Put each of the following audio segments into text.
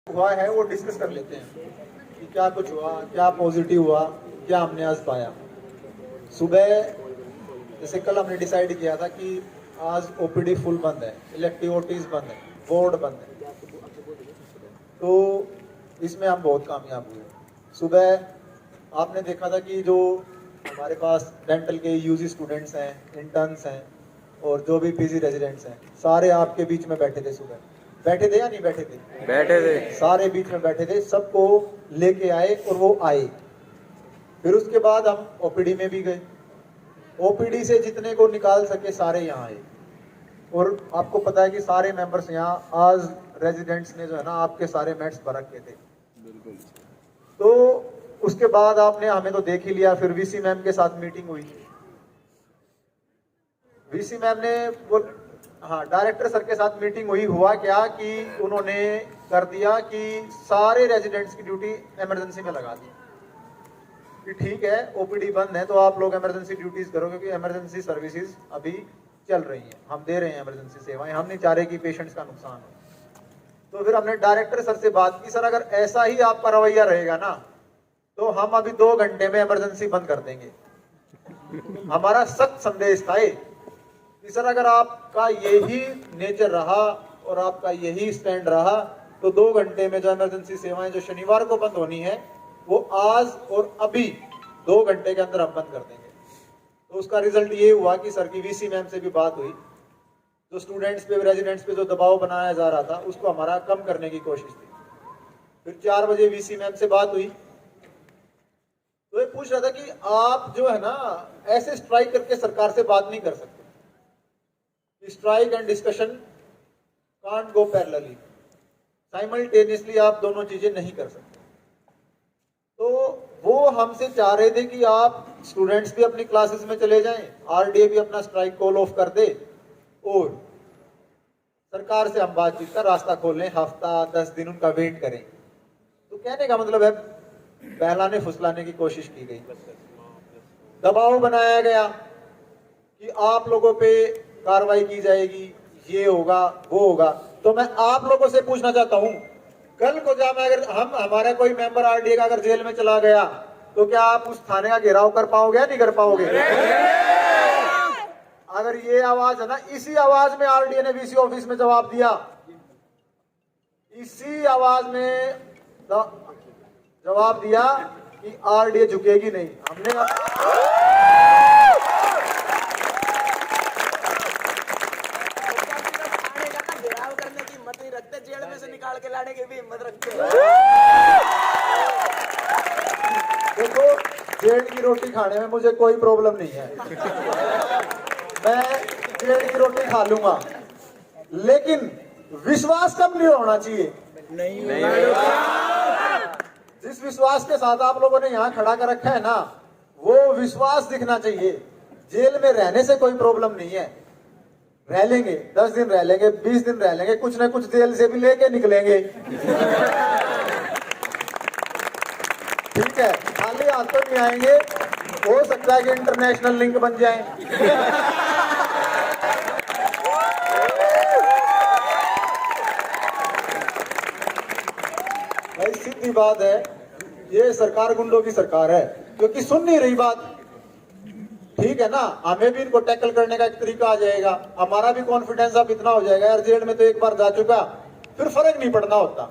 हुआ है वो डिस्कस कर लेते हैं कि क्या कुछ हुआ, क्या पॉजिटिव हुआ, क्या हमने आज पाया। सुबह जैसे कल हमने डिसाइड किया था कि आज ओपीडी फुल बंद है, इलेक्टिव ओटीज बंद है, बोर्ड बंद है, तो इसमें हम बहुत कामयाब हुए। सुबह आपने देखा था कि जो हमारे पास डेंटल के यूजी स्टूडेंट्स हैं, इंटर्न्स हैं और जो भी पीजी रेजिडेंट्स हैं, सारे आपके बीच में बैठे थे। सुबह बैठे थे या नहीं बैठे थे? बैठे थे, सारे बीच में बैठे थे, सबको लेके आए और वो आए। फिर उसके बाद हम ओपीडी में भी गए, ओपीडी से जितने को निकाल सके सारे यहाँ आए। और आपको पता है कि सारे मेंबर्स यहाँ आज रेजिडेंट्स ने जो है ना आपके सारे मेट्स भर रखे थे। तो उसके बाद आपने हमें तो देख ही लिया, फिर वीसी मैम के साथ मीटिंग हुई। वीसी मैम ने वो डायरेक्टर सर के साथ मीटिंग हुई। हुआ क्या कि उन्होंने कर दिया कि सारे रेजिडेंट्स की ड्यूटी इमरजेंसी में लगा दी कि ठीक है ओपीडी बंद है तो आप लोग इमरजेंसी ड्यूटीज करो, क्योंकि इमरजेंसी सर्विसेज अभी चल रही हैं, हम दे रहे हैं इमरजेंसी सेवाएं, हम नहीं चाह रहे कि पेशेंट्स का नुकसान हो। तो फिर हमने डायरेक्टर सर से बात की, सर अगर ऐसा ही आपका रवैया रहेगा ना तो हम अभी 2 घंटे में इमरजेंसी बंद कर देंगे। हमारा सख्त संदेश था कि सर अगर आपका यही नेचर रहा और आपका यही स्टैंड रहा तो 2 घंटे में जो इमरजेंसी सेवाएं जो शनिवार को बंद होनी है वो आज और अभी 2 घंटे के अंदर हम बंद कर देंगे। तो उसका रिजल्ट ये हुआ कि सर की वीसी मैम से भी बात हुई, जो स्टूडेंट्स पे रेजिडेंट्स पे जो दबाव बनाया जा रहा था उसको हमारा कम करने की कोशिश थी। फिर 4 बजे वीसी मैम से बात हुई तो ये पूछ रहा था कि आप जो है ना ऐसे स्ट्राइक करके सरकार से बात नहीं कर सकते। Strike and discussion can't go parallelly, simultaneously आप दोनों चीजें नहीं कर सकते। तो वो हमसे चाह रहे थे कि आप स्टूडेंट्स भी अपनी क्लासेस में चले जाएं, आरडीए भी अपना स्ट्राइक कॉल ऑफ कर दे और सरकार से हम बातचीत का रास्ता खोल लें, हफ्ता 10 दिन उनका वेट करें। तो कहने का मतलब है बहलाने फुसलाने की कोशिश की गई, दबाव बनाया गया कि आप लोगों पे कार्रवाई की जाएगी, ये होगा वो होगा। तो मैं आप लोगों से पूछना चाहता हूं, कल को जब अगर हमारा कोई मेंबर आरडीए का अगर जेल में चला गया तो क्या आप उस थाने का घेराव कर पाओगे या नहीं कर पाओगे? अगर ये आवाज है ना, इसी आवाज में आरडीए ने वीसी ऑफिस में जवाब दिया, इसी आवाज में जवाब दिया कि आरडीए झुकेगी नहीं। हमने जेल में से निकाल के लाने की भी हिम्मत रखते हैं। देखो जेल की रोटी खाने में मुझे कोई प्रॉब्लम नहीं है, मैं जेल की रोटी खा लूंगा, लेकिन विश्वास कम नहीं होना चाहिए। नहीं जिस विश्वास के साथ आप लोगों ने यहाँ खड़ा कर रखा है ना, वो विश्वास दिखना चाहिए। जेल में रहने से कोई प्रॉब्लम नहीं है, रह लेंगे, 10 दिन रह लेंगे, 20 दिन रह लेंगे, कुछ ना कुछ जेल से भी लेके निकलेंगे। ठीक है, खाली हाथ तो नहीं आएंगे, हो सकता है कि इंटरनेशनल लिंक बन जाए। भाई सीधी बात है, ये सरकार गुंडों की सरकार है, क्योंकि सुन नहीं रही बात। ठीक है ना, हमें भी इनको टैकल करने का एक तरीका आ जाएगा, हमारा भी कॉन्फिडेंस अब इतना हो जाएगा यार जेल में तो एक बार जा चुका, फिर फर्क नहीं पड़ना होता।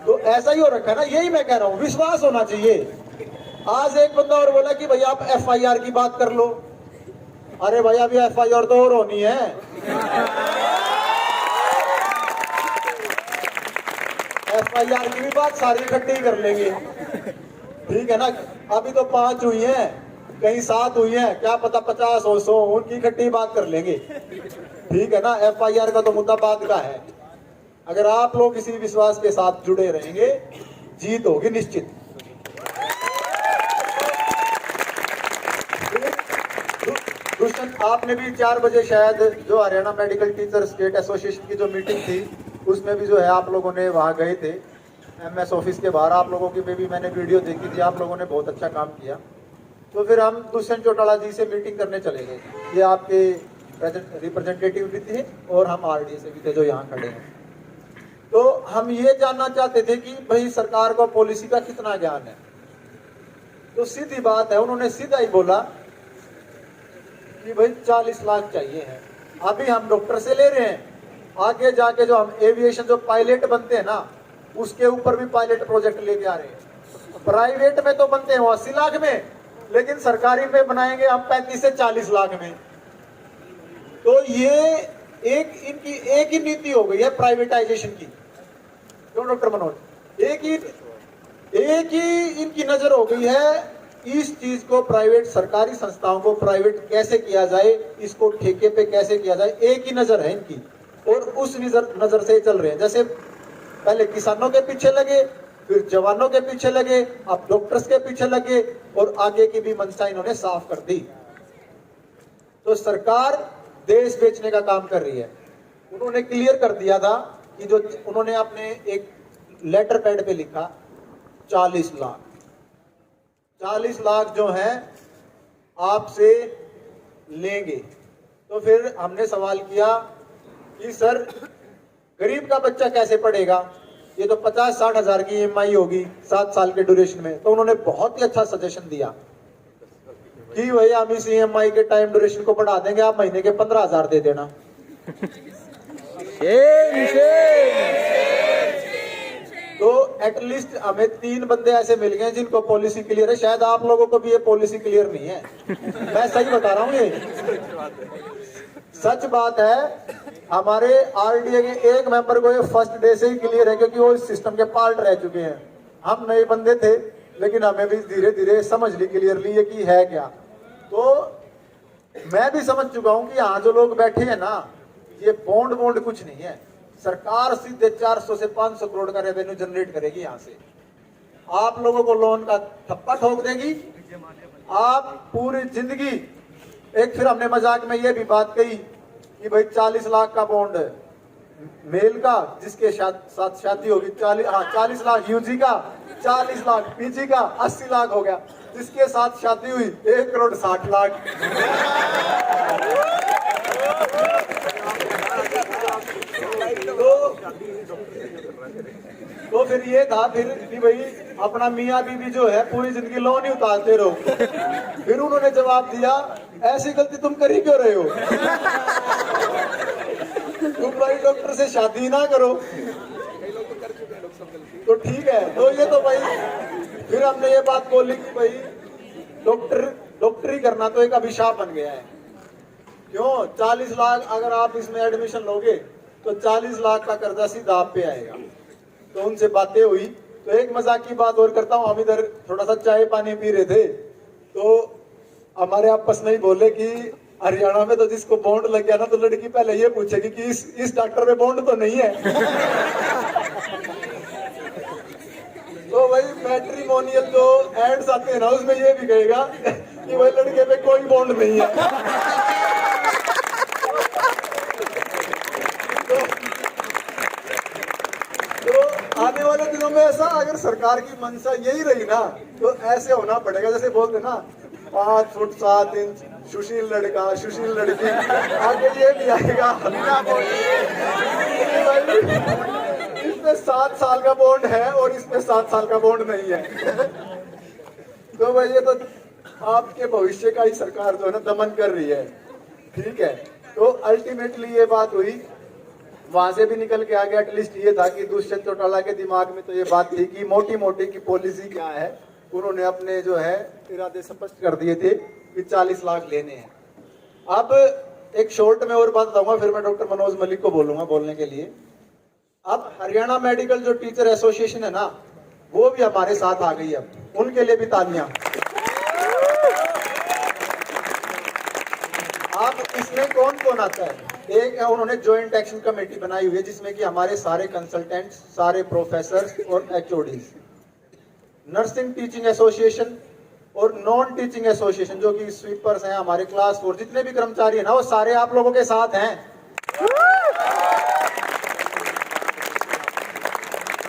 तो ऐसा ही हो रखा है ना, यही मैं कह रहा हूँ, विश्वास होना चाहिए। आज एक बंदा और बोला कि भैया आप एफआईआर की बात कर लो। अरे भैया अभी एफआईआर तो और होनी है, एफआईआर की भी बात सारी इकट्ठी कर लेंगे। ठीक है ना, अभी तो 5 हुई हैं, कहीं 7 हुई हैं, क्या पता 50 हो 100, उनकी इकट्ठी बात कर लेंगे। ठीक है ना, एफआईआर का तो मुद्दा बाद का है। अगर आप लोग किसी विश्वास के साथ जुड़े रहेंगे, जीत होगी निश्चित। दुष्यंत, आपने भी 4 बजे शायद जो Haryana medical teacher state association की जो मीटिंग थी उसमें भी जो है आप लोगों ने वहां गए थे, एमएस ऑफिस के बाहर आप लोगों की भी मैंने वीडियो देखी थी, आप लोगों ने बहुत अच्छा काम किया। तो फिर हम दुष्यंत चौटाला जी से मीटिंग करने चले गए, ये आपके रिप्रेजेंटेटिव भी थे और हम आरडीए से भी थे जो यहाँ खड़े हैं। तो हम ये जानना चाहते थे कि भाई सरकार को पॉलिसी का कितना ज्ञान है। तो सीधी बात है, उन्होंने सीधा ही बोला कि भाई 40 लाख चाहिए है। अभी हम डॉक्टर से ले रहे हैं, आगे जाके जो हम एविएशन जो पायलट बनते हैं ना, उसके ऊपर भी पायलट प्रोजेक्ट लेके आ रहे हैं। प्राइवेट में तो बनते हैं वो 80 लाख में, लेकिन सरकारी में बनाएंगे हम 35 से 40 लाख में। तो ये इनकी एक ही नीति हो गई है प्राइवेटाइजेशन की। क्यों डॉक्टर मनोज? एक ही इनकी नजर हो गई है इस चीज को, प्राइवेट सरकारी संस्थाओं को प्राइवेट कैसे किया जाए, इसको ठेके पे कैसे किया जाए, एक ही नजर है इनकी। और उस नजर से चल रहे हैं। जैसे पहले किसानों के पीछे लगे, फिर जवानों के पीछे लगे, अब डॉक्टर्स के पीछे लगे, और आगे की भी मंशा इन्होंने साफ कर दी। तो सरकार देश बेचने का काम कर रही है। उन्होंने क्लियर कर दिया था कि जो उन्होंने अपने एक लेटर पैड पे लिखा 40 लाख, 40 लाख जो है आपसे लेंगे। तो फिर हमने सवाल किया कि सर गरीब का बच्चा कैसे पढ़ेगा, ये तो 50-60 हजार की EMI होगी 7 साल के ड्यूरेशन में। तो उन्होंने बहुत ही अच्छा सजेशन दिया कि भैया हम इस EMI के टाइम ड्यूरेशन को बढ़ा देंगे, आप महीने के 15,000 दे देना। तो एटलीस्ट हमें 3 बंदे ऐसे मिल गए जिनको पॉलिसी क्लियर है। शायद आप लोगों को भी ये पॉलिसी क्लियर नहीं है, मैं सही बता रहा हूँ, ये सच बात है। हमारे RDA के एक मेंबर को ये फर्स्ट डे से ही क्लियर है, क्योंकि वो इस सिस्टम के पार्ट रह चुके हैं। हम नए बंदे थे, लेकिन हमें भी धीरे धीरे समझ ली क्लियरली ये कि है क्या। तो मैं भी समझ चुका हूं कि यहाँ जो लोग बैठे हैं ना, ये बॉन्ड कुछ नहीं है। सरकार सीधे 400 से 500 करोड़ का रेवेन्यू जनरेट करेगी यहाँ से। आप लोगों को लोन का ठप्पा ठोक देगी, आप पूरी जिंदगी। एक फिर हमने मजाक में ये भी बात कही कि भाई 40 लाख का बॉन्ड मेल का, जिसके साथ शादी होगी 40 लाख UG का, 40 लाख PG का, 80 लाख हो गया। जिसके साथ शादी हुई 1 करोड़ 60 लाख। तो फिर ये था फिर कि भाई अपना मियाँ बीबी जो है पूरी जिंदगी लोन ही उतारते रहो। फिर उन्होंने जवाब दिया ऐसी गलती तुम कर ही क्यों रहे हो, तुम भाई डॉक्टर से शादी ना करो। तो ठीक है, तो ये तो भाई फिर हमने ये बात बोली कि भाई डॉक्टरी करना तो एक अभिशाप बन गया है। क्यों? 40 लाख अगर आप इसमें एडमिशन लोगे तो 40 लाख का कर्जा सीधा आप पे आएगा। तो उनसे बातें हुई। तो एक मजाक की बात और करता हूँ, हम इधर थोड़ा सा चाय पानी पी रहे थे, तो हमारे आपस में ही बोले कि हरियाणा में तो जिसको बॉन्ड लग गया ना, तो लड़की पहले ये पूछेगी कि इस डॉक्टर में बॉन्ड तो नहीं है। तो भाई मैट्रिमोनियल जो एड्स आते हैं ना, उसमें ये भी कहेगा कि भाई लड़के पे कोई बॉन्ड नहीं है। तो आने वाले दिनों में ऐसा अगर सरकार की मंशा यही रही ना, तो ऐसे होना पड़ेगा। जैसे बोलते ना 5 फुट 7 इंच सुशील लड़का सुशील लड़की, आगे ये भी आएगा। इसमें 7 साल का बॉन्ड है और इसमें 7 साल का बॉन्ड नहीं है। तो भाई ये तो आपके भविष्य का ही सरकार जो है ना दमन कर रही है। ठीक है, तो अल्टीमेटली ये बात हुई, वहां से भी निकल के आ गया। एटलीस्ट ये था कि दुष्यंत चौटाला के दिमाग में तो ये बात थी कि मोटी मोटी की पॉलिसी क्या है। उन्होंने अपने जो है इरादे स्पष्ट कर दिए थे कि 40 लाख लेने हैं। अब एक शॉर्ट में और बात बताऊंगा, फिर मैं डॉक्टर मनोज मलिक को बोलूंगा बोलने के लिए। अब हरियाणा मेडिकल जो टीचर एसोसिएशन है ना, वो भी हमारे साथ आ गई। अब उनके लिए भी तालियां। अब इसमें कौन कौन आता है? एक है, उन्होंने ज्वाइंट एक्शन कमेटी बनाई हुई है, जिसमें कि हमारे सारे कंसल्टेंट्स, सारे प्रोफेसर और HODs, नर्सिंग टीचिंग एसोसिएशन और नॉन टीचिंग एसोसिएशन, जो कि स्वीपर्स हैं, हमारे क्लास 4 जितने भी कर्मचारी हैं ना, वो सारे आप लोगों के साथ हैं।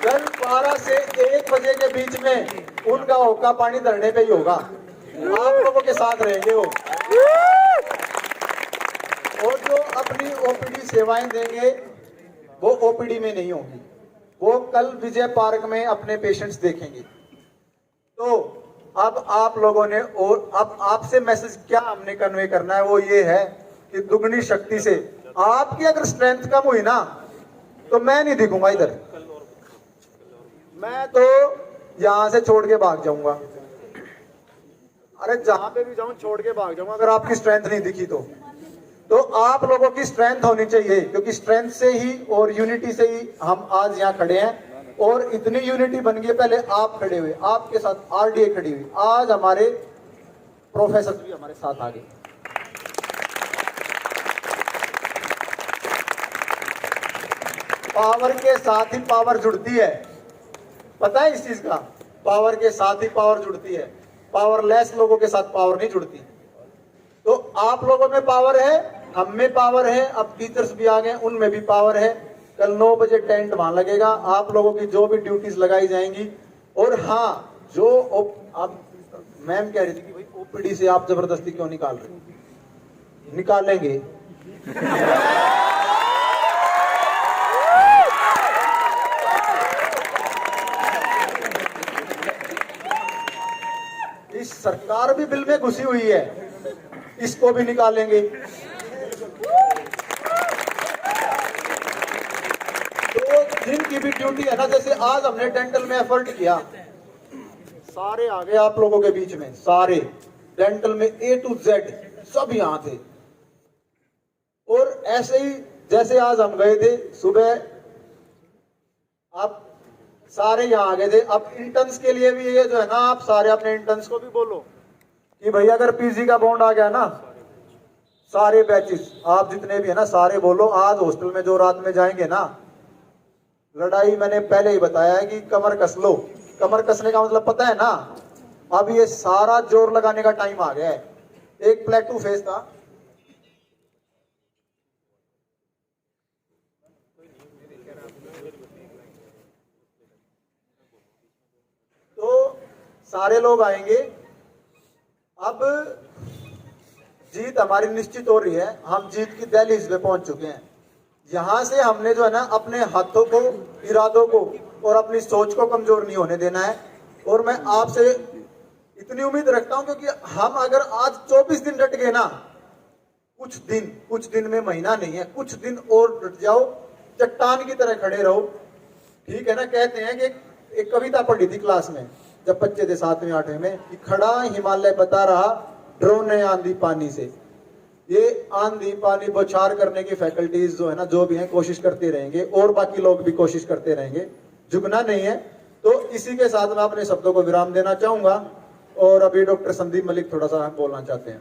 कल 12 से 1 बजे के बीच में उनका होका पानी धरने पे ही होगा। आप लोगों के साथ रहेंगे वो, और जो अपनी OPD सेवाएं देंगे वो OPD में नहीं होंगी, वो कल विजय पार्क में अपने पेशेंट्स देखेंगे। तो अब आप लोगों ने, और अब आपसे मैसेज क्या हमने कन्वे करना है वो ये है कि दुगनी शक्ति से आपकी अगर स्ट्रेंथ कम हुई ना तो मैं नहीं दिखूंगा इधर, मैं तो यहां से छोड़ के भाग जाऊंगा। अरे जहां पे भी जाऊं छोड़ के भाग जाऊंगा अगर आपकी स्ट्रेंथ नहीं दिखी तो आप लोगों की स्ट्रेंथ होनी चाहिए, क्योंकि स्ट्रेंथ से ही और यूनिटी से ही हम आज यहाँ खड़े हैं। और इतनी यूनिटी बन गई, पहले आप खड़े हुए, आपके साथ आरडीए खड़ी हुई, आज हमारे प्रोफेसर भी हमारे साथ आ गए। पावर के साथ ही पावर जुड़ती है, पता है इस चीज का? पावर के साथ ही पावर जुड़ती है, पावरलेस लोगों के साथ पावर नहीं जुड़ती। तो आप लोगों में पावर है, हम में पावर है, अब टीचर्स भी आ गए, उनमें भी पावर है। कल 9 बजे टेंट वहां लगेगा, आप लोगों की जो भी ड्यूटीज लगाई जाएंगी। और हाँ, जो अब मैम कह रही थी कि भाई ओपीडी से आप जबरदस्ती क्यों निकाल रहे हो, निकालेंगे। इस सरकार भी बिल में घुसी हुई है, इसको भी निकालेंगे। तो जिनकी भी ड्यूटी है ना, जैसे आज हमने डेंटल में एफर्ट किया, सारे आ गए आप लोगों के बीच में, सारे डेंटल में A to Z सब यहां थे। और ऐसे ही जैसे आज हम गए थे सुबह, आप सारे यहाँ आ गए थे। अब इंटर्न्स के लिए भी ये जो है ना, आप सारे अपने इंटर्न्स को भी बोलो कि भैया अगर पीजी का बॉन्ड आ गया ना, सारे बैचेस आप जितने भी है ना सारे बोलो, आज हॉस्टल में जो रात में जाएंगे ना, लड़ाई मैंने पहले ही बताया है कि कमर कस लो। कमर कसने का मतलब पता है ना, अब ये सारा जोर लगाने का टाइम आ गया है। एक प्लेटू फेस था, तो सारे लोग आएंगे। अब जीत हमारी निश्चित हो रही है, हम जीत की दहलीज पे पहुंच चुके हैं। यहां से हमने जो है ना अपने हाथों को, इरादों को और अपनी सोच को कमजोर नहीं होने देना है। और मैं आपसे इतनी उम्मीद रखता हूं, क्योंकि हम अगर आज 24 दिन डट गए ना, कुछ दिन में महीना नहीं है, कुछ दिन और डट जाओ, चट्टान की तरह खड़े रहो। ठीक है ना? कहते हैं कि एक कविता पढ़ी थी क्लास में जब बच्चे थे 7वीं 8वीं में, कि खड़ा हिमालय बता रहा ड्रोन आंधी पानी से। ये आंधी पानी बौछार करने की फैकल्टीज जो है ना, जो भी है कोशिश करते रहेंगे, और बाकी लोग भी कोशिश करते रहेंगे, झुकना नहीं है। तो इसी के साथ मैं अपने शब्दों को विराम देना चाहूंगा। और अभी डॉक्टर संदीप मलिक थोड़ा सा बोलना चाहते हैं।